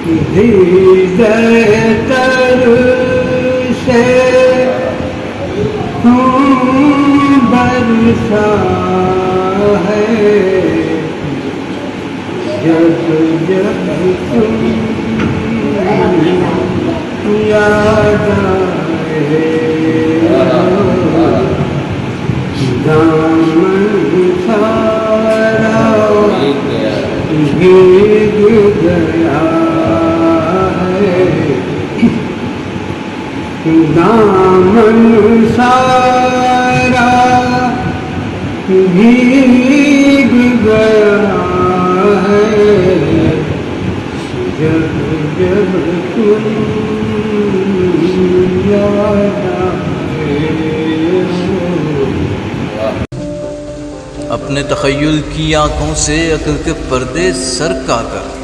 ہدایت سے برسا ہے جب جب تم یاد آئے دامن سارا بھیگ گیا ہے دامن سارا بھیگ گیا ہے جب جب تم یاد آئے اپنے تخیل کی آنکھوں سے عقل کے پردے سرکا کر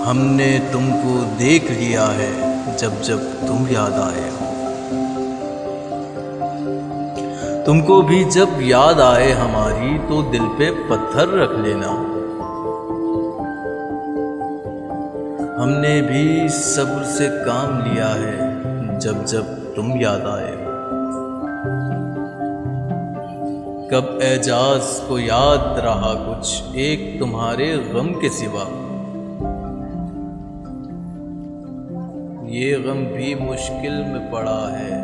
ہم نے تم کو دیکھ لیا ہے جب جب تم یاد آئے ہو تم کو بھی جب یاد آئے ہماری تو دل پہ پتھر رکھ لینا ہم نے بھی صبر سے کام لیا ہے جب جب تم یاد آئے ہو کب اعجاز کو یاد رہا کچھ ایک تمہارے غم کے سوا یہ غم بھی مشکل میں پڑا ہے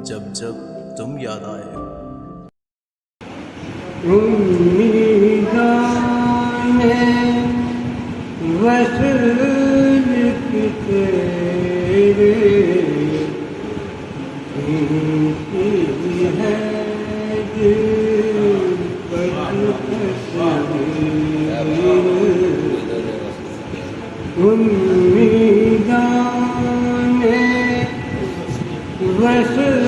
جب جب تم یاد آئے ہو امیدان وصل کی تیرے کی ہے دل پر امیدان وصل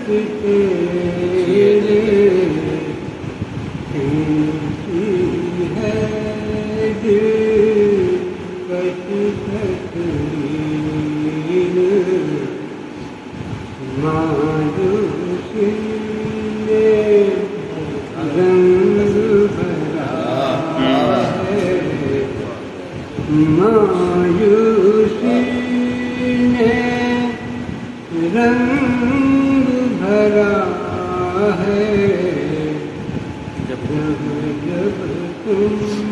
کی تیرے مایوسی نے رنگ بھرا ہے مایوسی نے رنگ بھرا ہے جب جب تم